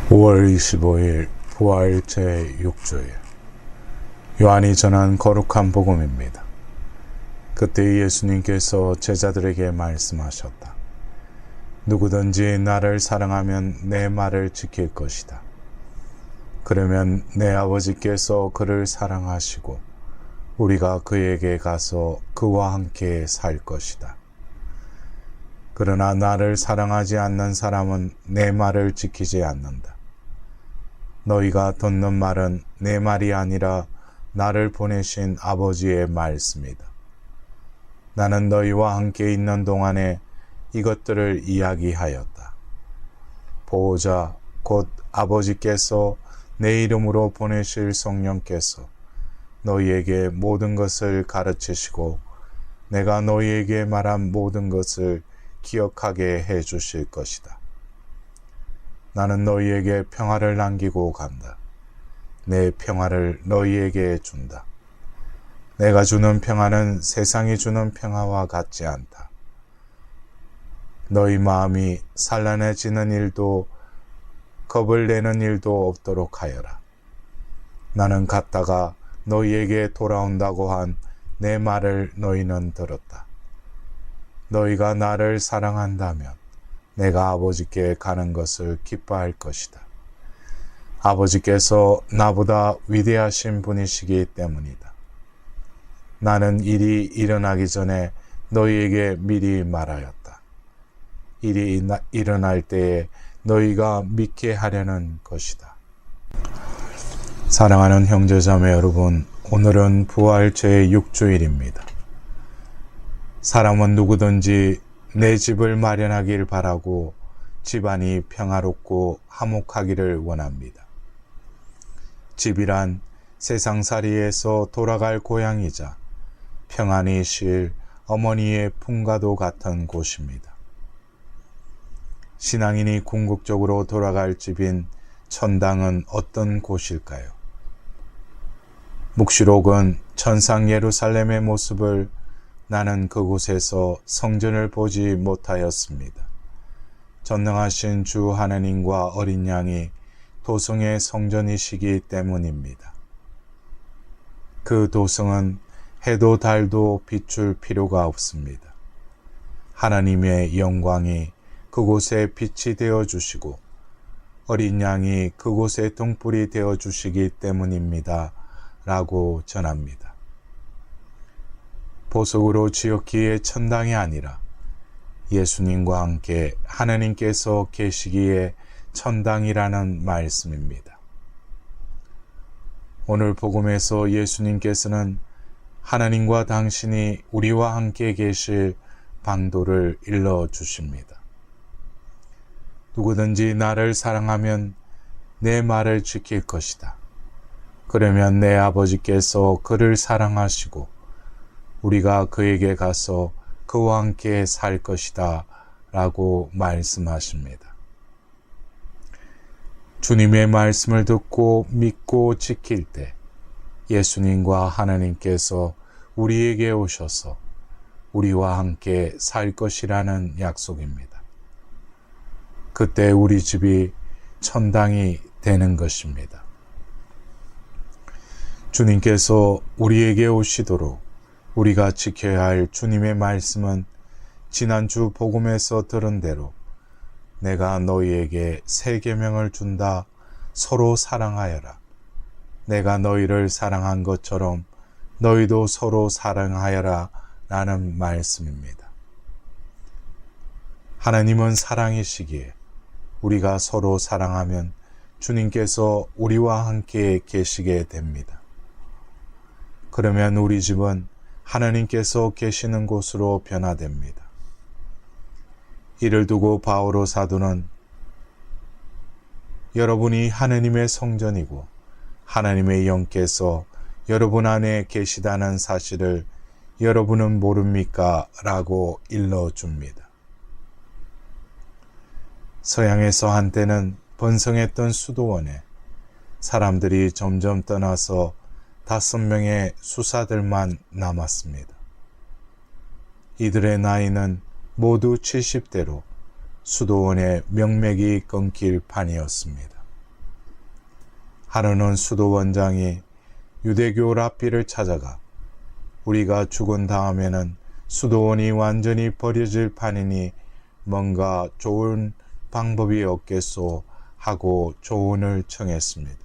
5월 25일 부활 제6주일 요한이 전한 거룩한 복음입니다. 그때 예수님께서 제자들에게 말씀하셨다. 누구든지 나를 사랑하면 내 말을 지킬 것이다. 그러면 내 아버지께서 그를 사랑하시고 우리가 그에게 가서 그와 함께 살 것이다. 그러나 나를 사랑하지 않는 사람은 내 말을 지키지 않는다. 너희가 듣는 말은 내 말이 아니라 나를 보내신 아버지의 말씀이다. 나는 너희와 함께 있는 동안에 이것들을 이야기하였다. 보호자 곧 아버지께서 내 이름으로 보내실 성령께서 너희에게 모든 것을 가르치시고 내가 너희에게 말한 모든 것을 기억하게 해 주실 것이다. 나는 너희에게 평화를 남기고 간다. 내 평화를 너희에게 준다. 내가 주는 평화는 세상이 주는 평화와 같지 않다. 너희 마음이 산란해지는 일도 겁을 내는 일도 없도록 하여라. 나는 갔다가 너희에게 돌아온다고 한 내 말을 너희는 들었다. 너희가 나를 사랑한다면 내가 아버지께 가는 것을 기뻐할 것이다. 아버지께서 나보다 위대하신 분이시기 때문이다. 나는 일이 일어나기 전에 너희에게 미리 말하였다. 일이 일어날 때에 너희가 믿게 하려는 것이다. 사랑하는 형제자매 여러분, 오늘은 부활 제6주일입니다. 사람은 누구든지 내 집을 마련하길 바라고 집안이 평화롭고 화목하기를 원합니다. 집이란 세상살이에서 돌아갈 고향이자 평안히 쉴 어머니의 품과도 같은 곳입니다. 신앙인이 궁극적으로 돌아갈 집인 천당은 어떤 곳일까요? 묵시록은 천상 예루살렘의 모습을 나는 그곳에서 성전을 보지 못하였습니다. 전능하신 주 하나님과 어린 양이 도성의 성전이시기 때문입니다. 그 도성은 해도 달도 비출 필요가 없습니다. 하나님의 영광이 그곳에 빛이 되어 주시고 어린 양이 그곳에 등불이 되어 주시기 때문입니다. 라고 전합니다. 보석으로 지었기에 천당이 아니라 예수님과 함께 하나님께서 계시기에 천당이라는 말씀입니다. 오늘 복음에서 예수님께서는 하나님과 당신이 우리와 함께 계실 방도를 일러 주십니다. 누구든지 나를 사랑하면 내 말을 지킬 것이다. 그러면 내 아버지께서 그를 사랑하시고 우리가 그에게 가서 그와 함께 살 것이다 라고 말씀하십니다. 주님의 말씀을 듣고 믿고 지킬 때 예수님과 하나님께서 우리에게 오셔서 우리와 함께 살 것이라는 약속입니다. 그때 우리 집이 천당이 되는 것입니다. 주님께서 우리에게 오시도록 우리가 지켜야 할 주님의 말씀은 지난주 복음에서 들은 대로 내가 너희에게 새 계명을 준다. 서로 사랑하여라. 내가 너희를 사랑한 것처럼 너희도 서로 사랑하여라 라는 말씀입니다. 하나님은 사랑이시기에 우리가 서로 사랑하면 주님께서 우리와 함께 계시게 됩니다. 그러면 우리 집은 하나님께서 계시는 곳으로 변화됩니다. 이를 두고 바오로 사도는 여러분이 하나님의 성전이고 하나님의 영께서 여러분 안에 계시다는 사실을 여러분은 모릅니까? 라고 일러줍니다. 서양에서 한때는 번성했던 수도원에 사람들이 점점 떠나서 5명의 수사들만 남았습니다. 이들의 나이는 모두 70대로 수도원의 명맥이 끊길 판이었습니다. 하루는 수도 원장이 유대교 랍비를 찾아가 우리가 죽은 다음에는 수도원이 완전히 버려질 판이니 뭔가 좋은 방법이 없겠소 하고 조언을 청했습니다.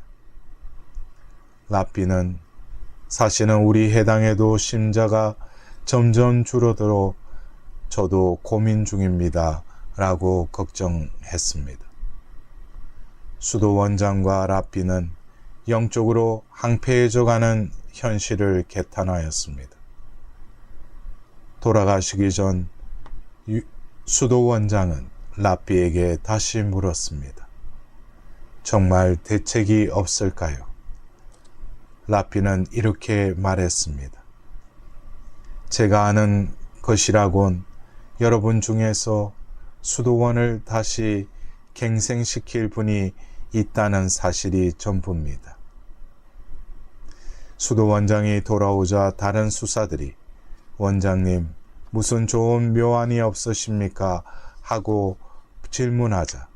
랍비는 사실은 우리 해당에도 신자가 점점 줄어들어 저도 고민 중입니다 라고 걱정했습니다. 수도 원장과 랍비는 영적으로 황폐해져가는 현실을 개탄하였습니다. 돌아가시기 전 수도 원장은 랍비에게 다시 물었습니다. 정말 대책이 없을까요? 랍비는 이렇게 말했습니다. 제가 아는 것이라곤 여러분 중에서 수도원을 다시 갱생시킬 분이 있다는 사실이 전부입니다. 수도 원장이 돌아오자 다른 수사들이 원장님 무슨 좋은 묘안이 없으십니까? 하고 질문하자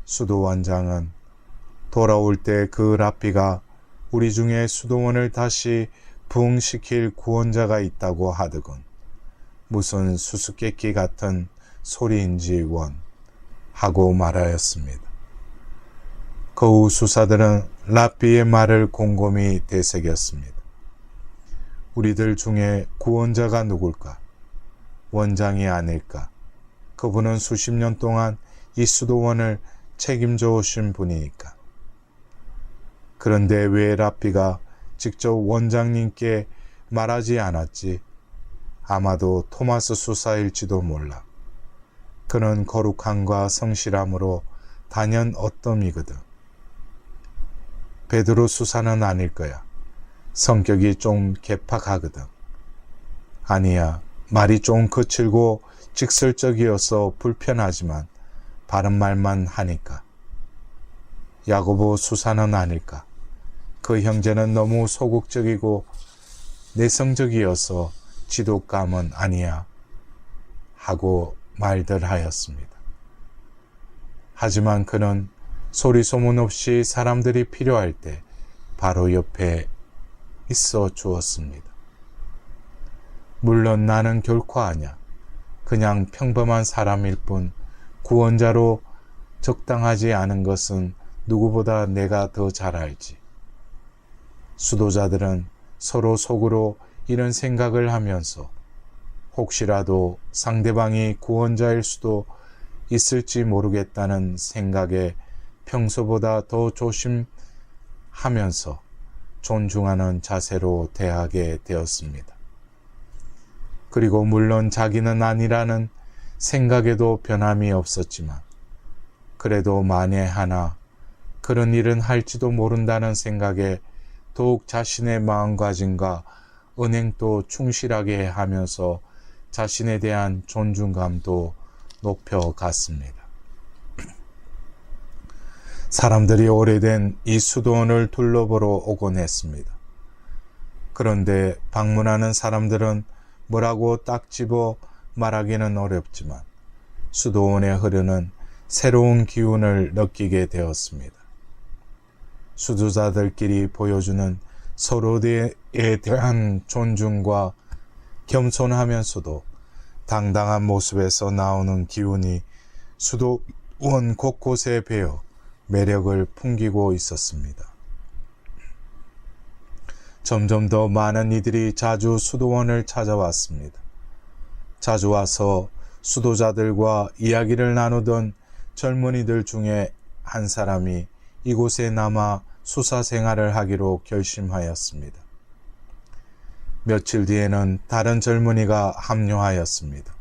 수도 원장은 돌아올 때 그 랍비가 우리 중에 수도원을 다시 부흥시킬 구원자가 있다고 하더군. 무슨 수수께끼 같은 소리인지 원 하고 말하였습니다. 그 후 수사들은 랍비의 말을 곰곰이 되새겼습니다. 우리들 중에 구원자가 누굴까? 원장이 아닐까? 그분은 수십 년 동안 이 수도원을 책임져 오신 분이니까. 그런데 왜 랍비가 직접 원장님께 말하지 않았지? 아마도 토마스 수사일지도 몰라. 그는 거룩함과 성실함으로 단연 어떠미거든. 베드로 수사는 아닐 거야. 성격이 좀 개팍하거든. 아니야, 말이 좀 거칠고 직설적이어서 불편하지만 바른 말만 하니까. 야고보 수사는 아닐까. 그 형제는 너무 소극적이고 내성적이어서 지독감은 아니야 하고 말들 하였습니다. 하지만 그는 소리 소문 없이 사람들이 필요할 때 바로 옆에 있어 주었습니다. 물론 나는 결코 아냐. 그냥 평범한 사람일 뿐 구원자로 적당하지 않은 것은 누구보다 내가 더 잘 알지. 수도자들은 서로 속으로 이런 생각을 하면서 혹시라도 상대방이 구원자일 수도 있을지 모르겠다는 생각에 평소보다 더 조심하면서 존중하는 자세로 대하게 되었습니다. 그리고 물론 자기는 아니라는 생각에도 변함이 없었지만 그래도 만에 하나 그런 일은 할지도 모른다는 생각에 더욱 자신의 마음가짐과 은행도 충실하게 하면서 자신에 대한 존중감도 높여갔습니다. 사람들이 오래된 이 수도원을 둘러보러 오곤 했습니다. 그런데 방문하는 사람들은 뭐라고 딱 집어 말하기는 어렵지만 수도원에 흐르는 새로운 기운을 느끼게 되었습니다. 수도자들끼리 보여주는 서로에 대한 존중과 겸손하면서도 당당한 모습에서 나오는 기운이 수도원 곳곳에 배어 매력을 풍기고 있었습니다. 점점 더 많은 이들이 자주 수도원을 찾아왔습니다. 자주 와서 수도자들과 이야기를 나누던 젊은이들 중에 한 사람이 이곳에 남아 수사 생활을 하기로 결심하였습니다. 며칠 뒤에는 다른 젊은이가 합류하였습니다.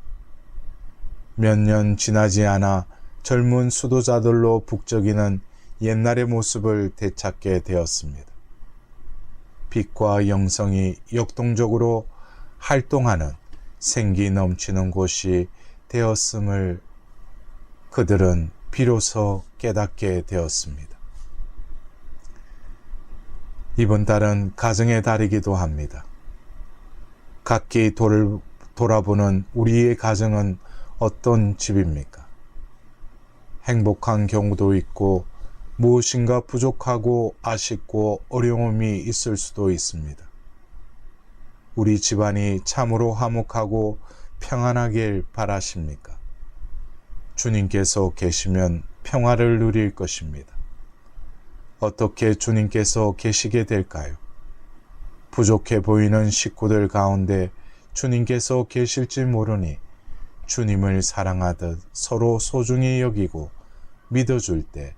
몇 년 지나지 않아 젊은 수도자들로 북적이는 옛날의 모습을 되찾게 되었습니다. 빛과 영성이 역동적으로 활동하는 생기 넘치는 곳이 되었음을 그들은 비로소 깨닫게 되었습니다. 이번 달은 가정의 달이기도 합니다. 각기 돌아보는 우리의 가정은 어떤 집입니까? 행복한 경우도 있고 무엇인가 부족하고 아쉽고 어려움이 있을 수도 있습니다. 우리 집안이 참으로 화목하고 평안하길 바라십니까? 주님께서 계시면 평화를 누릴 것입니다. 어떻게 주님께서 계시게 될까요? 부족해 보이는 식구들 가운데 주님께서 계실지 모르니 주님을 사랑하듯 서로 소중히 여기고 믿어줄 때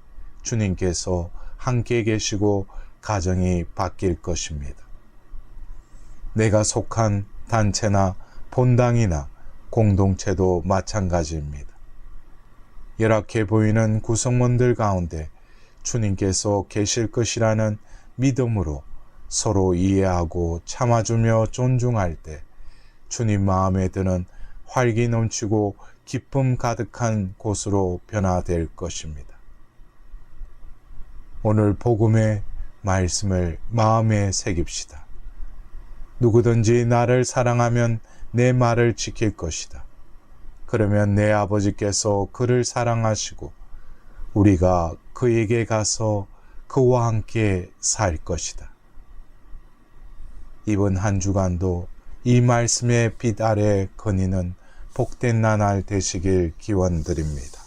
주님께서 함께 계시고 가정이 바뀔 것입니다. 내가 속한 단체나 본당이나 공동체도 마찬가지입니다. 열악해 보이는 구성원들 가운데 주님께서 계실 것이라는 믿음으로 서로 이해하고 참아주며 존중할 때 주님 마음에 드는 활기 넘치고 기쁨 가득한 곳으로 변화될 것입니다. 오늘 복음의 말씀을 마음에 새깁시다. 누구든지 나를 사랑하면 내 말을 지킬 것이다. 그러면 내 아버지께서 그를 사랑하시고 우리가 그에게 가서 그와 함께 살 것이다. 이번 한 주간도 이 말씀의 빛 아래 거니는 복된 나날 되시길 기원드립니다.